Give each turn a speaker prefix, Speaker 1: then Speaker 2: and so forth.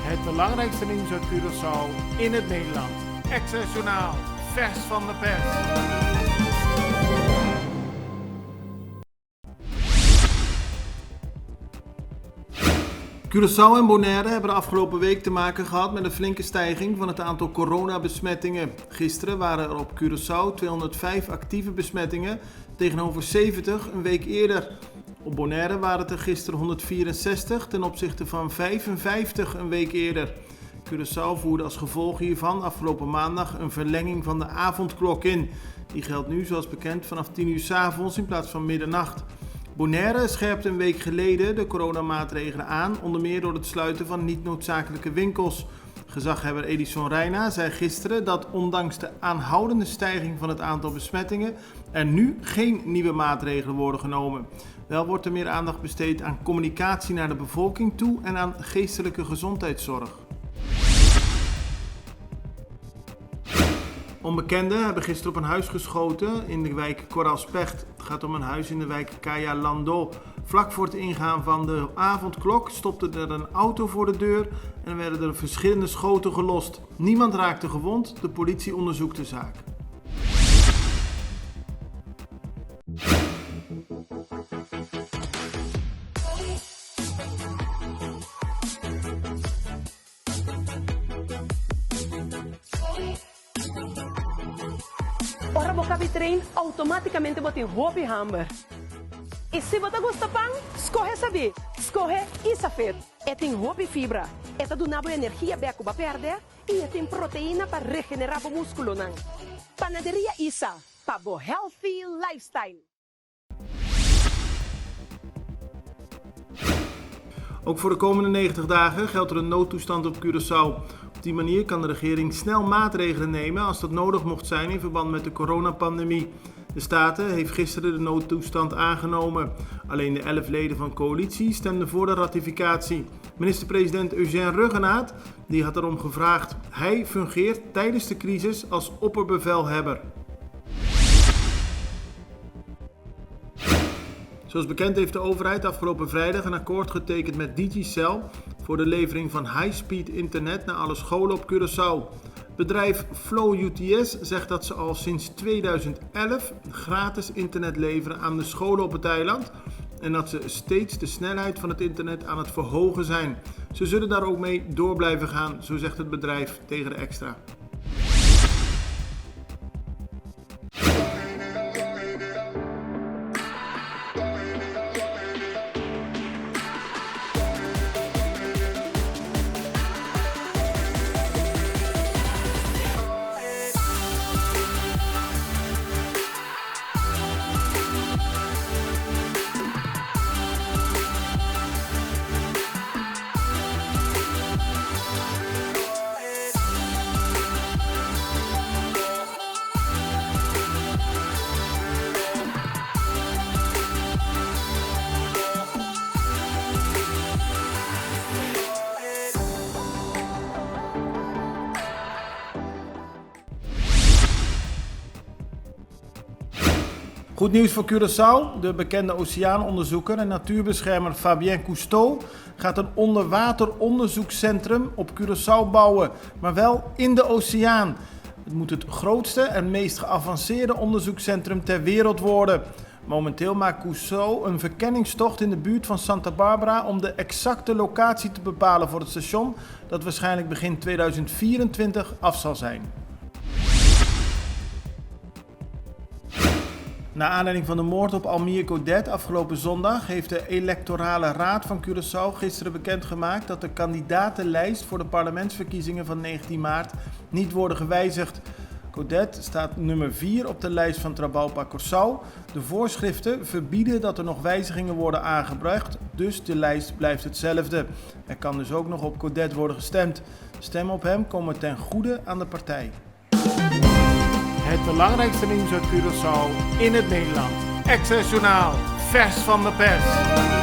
Speaker 1: Het belangrijkste nieuws uit Curaçao in het Nederland. Access Journaal, vers van de pers.
Speaker 2: Curaçao en Bonaire hebben de afgelopen week te maken gehad met een flinke stijging van het aantal coronabesmettingen. Gisteren waren er op Curaçao 205 actieve besmettingen tegenover 70 een week eerder. Op Bonaire waren het er gisteren 164 ten opzichte van 55 een week eerder. Curaçao voerde als gevolg hiervan afgelopen maandag een verlenging van de avondklok in. Die geldt nu zoals bekend vanaf 10 uur 's avonds in plaats van middernacht. Bonaire scherpte een week geleden de coronamaatregelen aan, onder meer door het sluiten van niet-noodzakelijke winkels. Gezaghebber Edison Reina zei gisteren dat ondanks de aanhoudende stijging van het aantal besmettingen er nu geen nieuwe maatregelen worden genomen. Wel wordt er meer aandacht besteed aan communicatie naar de bevolking toe en aan geestelijke gezondheidszorg. Onbekenden hebben gisteren op een huis geschoten in de wijk Koraalspecht. Het gaat om een huis in de wijk Kaya Lando. Vlak voor het ingaan van de avondklok stopte er een auto voor de deur en werden er verschillende schoten gelost. Niemand raakte gewond, de politie onderzoekt de zaak.
Speaker 3: Ora bocabi trem automaticamente bota em roupa e hamburger. E se você gosta pão, escorre saber. Escorre isso feito. É tem roupa e fibra. É do nabo energia beco para perder e é tem proteína para regenerar o músculo não. Panaderia Isa, para bo healthy lifestyle.
Speaker 2: Ook voor de komende 90 dagen geldt er een noodtoestand op Curaçao. Op die manier kan de regering snel maatregelen nemen als dat nodig mocht zijn in verband met de coronapandemie. De Staten heeft gisteren de noodtoestand aangenomen. Alleen de 11 leden van coalitie stemden voor de ratificatie. Minister-president Eugène Ruggenaat die had erom gevraagd. Hij fungeert tijdens de crisis als opperbevelhebber. Zoals bekend heeft de overheid afgelopen vrijdag een akkoord getekend met Digicel voor de levering van high-speed internet naar alle scholen op Curaçao. Bedrijf Flow UTS zegt dat ze al sinds 2011 gratis internet leveren aan de scholen op het eiland en dat ze steeds de snelheid van het internet aan het verhogen zijn. Ze zullen daar ook mee door blijven gaan, zo zegt het bedrijf tegen de Extra. Goed nieuws voor Curaçao. De bekende oceaanonderzoeker en natuurbeschermer Fabien Cousteau gaat een onderwateronderzoekscentrum op Curaçao bouwen, maar wel in de oceaan. Het moet het grootste en meest geavanceerde onderzoekscentrum ter wereld worden. Momenteel maakt Cousteau een verkenningstocht in de buurt van Santa Barbara om de exacte locatie te bepalen voor het station, dat waarschijnlijk begin 2024 af zal zijn. Na aanleiding van de moord op Almir Godet afgelopen zondag heeft de electorale raad van Curaçao gisteren bekendgemaakt dat de kandidatenlijst voor de parlementsverkiezingen van 19 maart niet worden gewijzigd. Godet staat nummer 4 op de lijst van Trabalpa Curaçao. De voorschriften verbieden dat er nog wijzigingen worden aangebracht, dus de lijst blijft hetzelfde. Er kan dus ook nog op Godet worden gestemd. Stemmen op hem komen ten goede aan de partij.
Speaker 1: Het belangrijkste nieuws uit Curaçao in het Nederland. Access Journaal, vers van de pers.